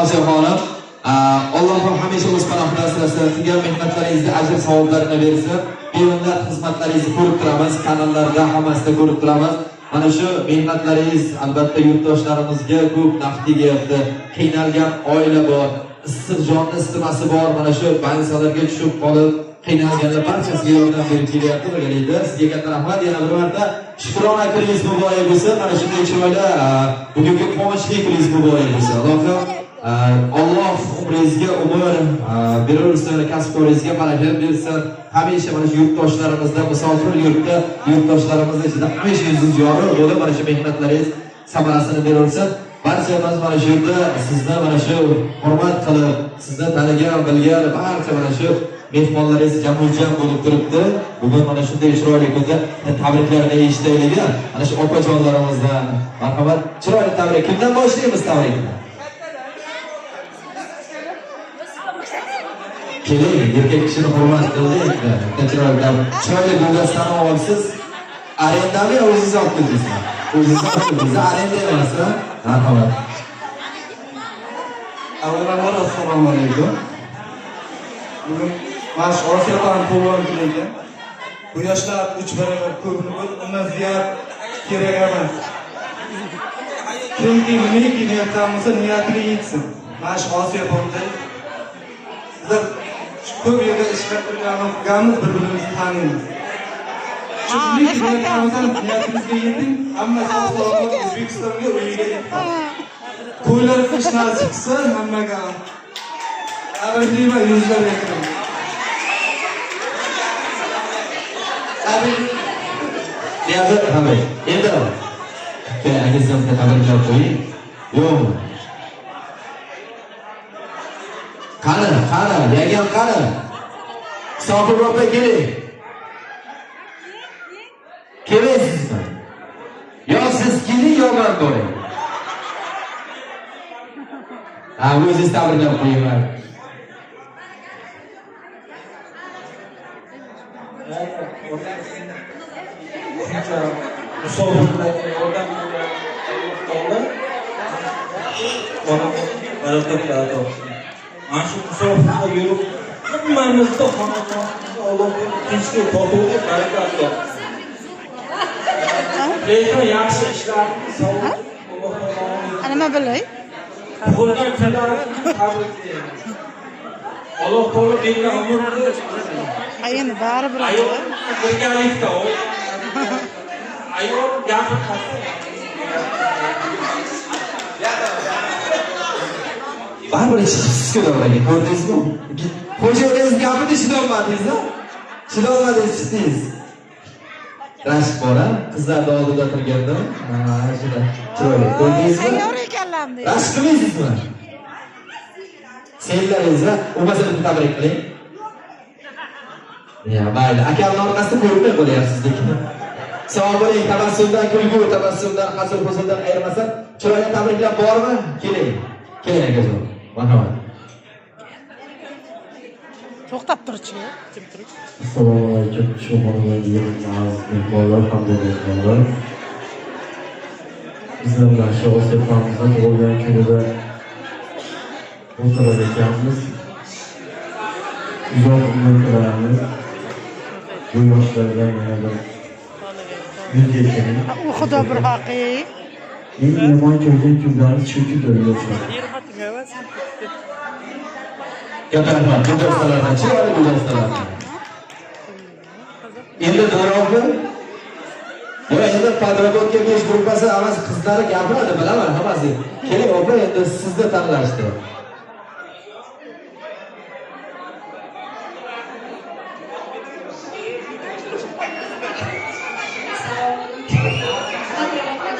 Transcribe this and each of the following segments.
Osiyo xonim. Allohim hamisha o'z panohida asrasin. Qilgan mehnatlaringizga ajr savoblarini bersin. Bevosita xizmatlaringizni ko'rib turamiz, kanallarda hammasida ko'rib turamiz. Mana shu mehnatlaringiz albatta yurtdoshlarimizga ko'p naf tegyapti. Qiynalgan oila bor, issiq jonni isitmasi bor. Mana shu bansalarga tushib qolib qiynalganlar barchasiga yordam berib kelyapti. Birgalikda sizga katta rahmat. Yana bir marta shukrona kuningiz muborak bo'lsin. Mana shunday chiroyli bugungi quvonchli kuningiz muborak bo'lsin. Alloh umringizga umr berursin, kasb-koringizga baraka bersin. Hamisha mana shu yurtdoshlarimizda, musofir yurtda yurtdoshlarimizning ichida hamisha yuzingiz yorug' bo'lib, mana shu mehnatlaringiz samarasini berursin. Barchamiz mana shu yerda sizni mana shu hurmat qilib, sizni tanigan, bilgan barcha mana shu mehmonlaringiz jamujam bo'lib turibdi. Bugun mana shunday chiroyli kunda tabriklarni eshitaylik. Mana shu opajonlarimizdan marhamat, chiroyli tabrik. Kimdan boshlaymiz tabrikni? Keling, erkak kishini hurmat qildik. Chiroyli guldastani olsiz. Arendami o'zingiz olib keldingizmi? O'zingiz olib keldingiz. Arenda emas, marhamat. Avvalambor assalomu alaykum. Bugun Mash Osiyo xonim tug'ilgan ekan. Bu yoshlar 3 barobar ko'pni bo'lib, undan ziyod kerak emas. Kimki nimaki niyatdan bo'lsa, niyatini yetsin. Mash Osiyo xonim sizlar ko'p yerda ish qilganmiz, bir-birimizni taniymiz. Chunki niyatimizga yeting, hammasi sog'lom O'zbekistonga uyiga yetadi. To'ylar qish nasib qilsa, hammaga abrayman, yuzlar yaqin. Niyazat hamay. Endi agizimga tabriklar qo'ying. Yo'qmi? Qani, yagam qani. Sofir opa keling. Kelaysizmi? Yo siz keling, yo men boray. O'zingiz tabriklab qo'yinglar. Musofirlarga yordam bergan baraka topsin. Mana shu musofirga yurib, hammamizda xonadonimizda Allohga tinchlik, totuvlik, baraka topsin. Lekin yaxshi ishlarni savob Alloh taoloning nima bilay? Tug'ilgan kunlarini tabriklaymiz. Alloh taolo bergan umrni Endi baribir ayol birgalikda ayol gapir qolsa baribir chiqibsiz ko'rmagan, ko'rdingizmi? Xo'jayiningiz gapini chidolmadingiz-a? Chidolmadingiz, chiqdingiz. Rashk bor-a? Qizlarni oldida turganda, shuna chiroyli. Ko'rdingizmi? Sayyor ekanlarni. Rashk qilmaysizmi? Sevlaringiz-a? O'zingizga tabrik qiling. Ya, mayli. Akamning orqasida ko'rmay qo'yapsiz lekin. Sog' bo'ling, tabassumdan kulgu, tabassumdan hazil-huzuldan ayirmasan, chiroyli tabriklar bormi? Keling. Keling akajon. Marhamat. To'xtab turchi. Assalomu alaykum. Shuhratli mehmonlar, hamdardlar. Bizlar bilan shu Osiyo xonimizning tug'ilgan kunida o'tirar ekanmiz. Uzoq umr tilaymiz. Bu yoshlarga yana bir yuzgachaning U xudo bir haqiqiy. eng yomon ko'rgan kunlarimiz shukidir yoshlar. Katta rahmat, guldastlardan, chiroyli guldastlardan. Endi Do'roqni endi podrobotka 5 gruppasi emas, qizlari gapiradi, bilaman hammasi. Keling, opa, endi sizni tanlashdi.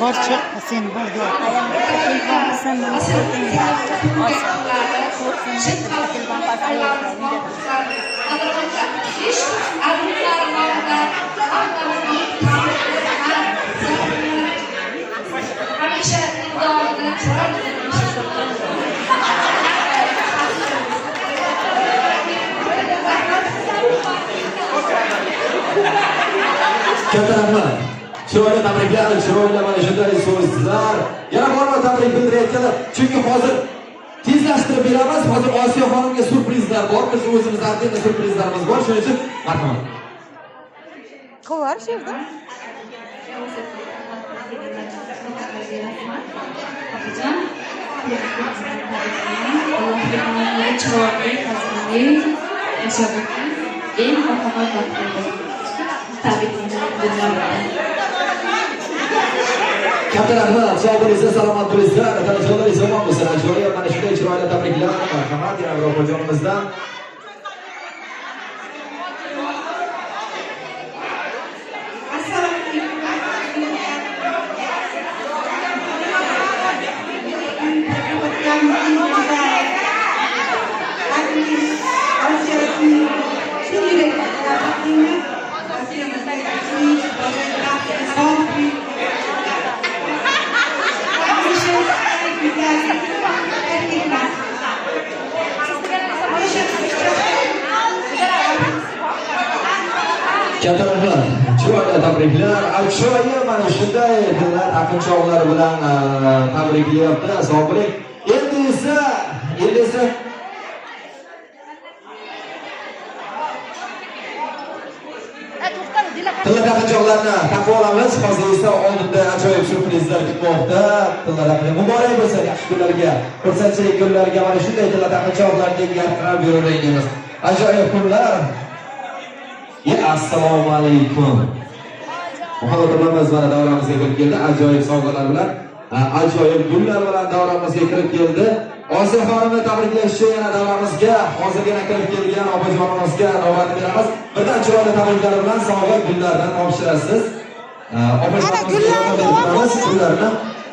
Barcha sen borga. Sen Katta rahmat. Chiroyli tabriklar, chiroyli mana shunday so'zlar. Yana borma tabrik bildirayotganlar. Chunki hozir tezda tezlashtirib beramiz. Hozir Osiyo xonimga surprizlar bor. Biz o'zimiz ardenda surprizlarimiz bor. Shuning uchun marhamat. Qo'var sherda. Katta rahmat, sog' bo'linglar, salomat bo'linglar, talajonlaringiz omon bo'lsin. Ajoyib mana shunday chiroyli tabriklar, marhamat yana bir opajonimizdan. Katta rahmat, chiroyli tabriklar, ajoyib mana shunday dillar taqinchoqlari bilan tabriklayapti. Sog' bo'ling. Endi esa tilla taqinchoqlarni taqib olamiz. Hozir esa oldinda ajoyib surprizlar kutmoqda. Tilla taqinchoq muborak bo'lsin, yaxshi kunlarga, xursandchilik kunlariga mana shunday tilla taqinchoqlarning yarqirab yuraveramiz. Ajoyib kunlar. Assalomu alaykum. Muhabbatlarimiz mana davramizga kirib keldi. Ajoyib sovg'alar bilan, ajoyib gullar bilan davramizga kirib keldi. Osiyo xonimni tabriklash uchun yana davramizga hozirgina kirib kelgan opajonimizga navbat beramiz. Birdan chiroyli tabriklar bilan sovg'a gullardan topshirasiz. Opajonimizga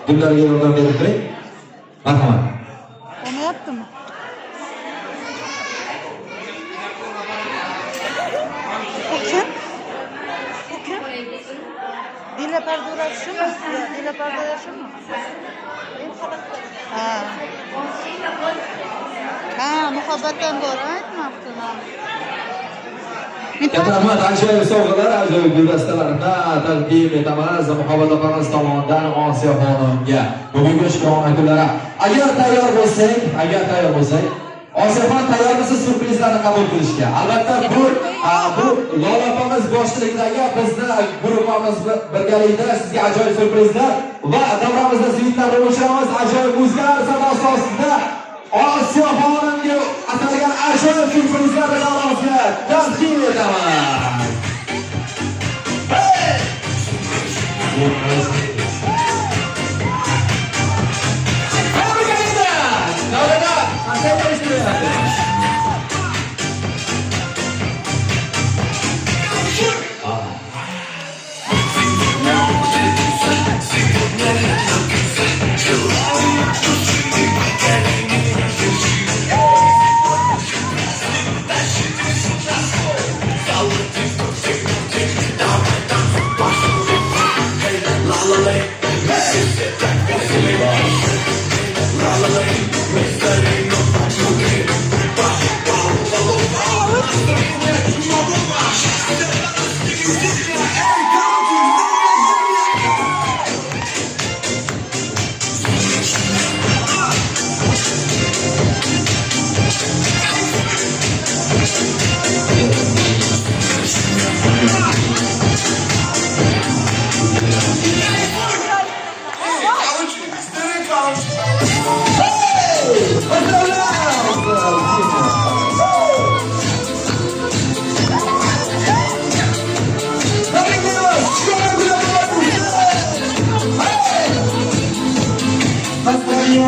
gullarga yordam berib turing. Marhamat. Olmayaptimi? Dila pardura shumi? Dila pardura shumi? Ha, muhabbatdan bor, aytmabdi. Katta rahmat, ajoyib sovg'alar, ajoyib guldastalarni taqdim etamiz muhabbat opamiz tomonidan Osiyo xonimga. Bugungi ishqona kunlari. Agar tayyor bo'lsak, Osiyo xonim tayyormisiz surprizlarni qabul qilishga? Albatta bu Lola opamiz boshchiligidagi bizni guruhimiz birgalikda sizga ajoyib surprizlar va davramizda svitlarni o'chiramiz. Ajoyib muziklar sadosi ostida Osiyo xonimga atalgan ajoyib surprizlar davramizga taqdim etamiz. Поздравления.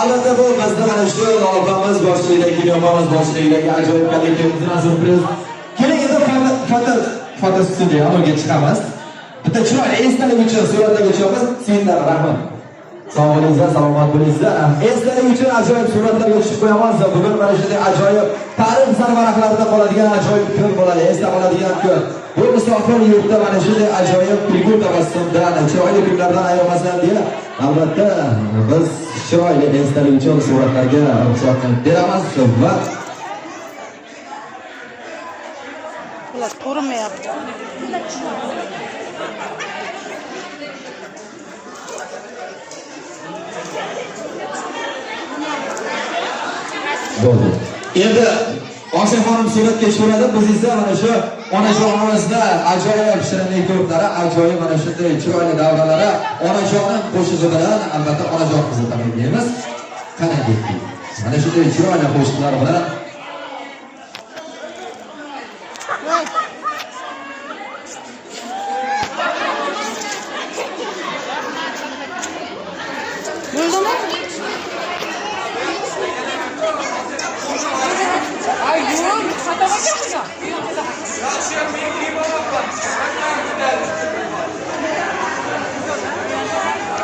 Albatta bu bizda mana shu loyihamiz boshlig'idagi kinomiz boshlig'idagi ajoyib kollektivimizdan surpriz. Keling endi foto studiya olga chiqamiz. Bitta chiroyli esdalik uchun suratlarga tushamiz. Sizlar rahmat. Sog' bo'linglar, salomat bo'linglar. Esdalik uchun ajoyib suratlarga tushib qo'yamiz. Bugun mana shunday ajoyib tarix sarvaraqlarida qoladigan ajoyib kun bo'ladi. Esda qoladigan kun. Bu musofir yurtda mana shunday ajoyib kulgu tabassumdan, chiroyli kunlardan ayrilmasdan deya albatta biz chiroyli esdalik uchun suratlarga ruxsat beramiz va Bular ko'rinmayapti. bo'ldi. Endi Oyshaxonim suratga tushiradi, biz esa mana shu onajonimizda ajoyib shirinlik ko'plari, ajoyib mana shunday chiroyli davralari onajonim qo'shig'i bilan albatta onajon qizni tabriklaymiz. Qani ketdik. Mana shunday chiroyli qo'shiqlar bilan Bo'ldimi? Ay, yo'q, xatoga qilgan.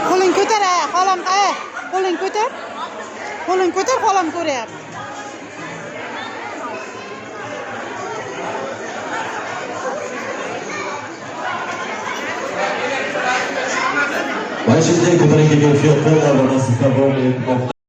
Qo'ling ko'tar, xolam, qo'ling ko'tar. Qo'ling ko'tar, xolam ko'ryapti. mana shunday ko'tarinki kayfiyatda va nasibda bo'lib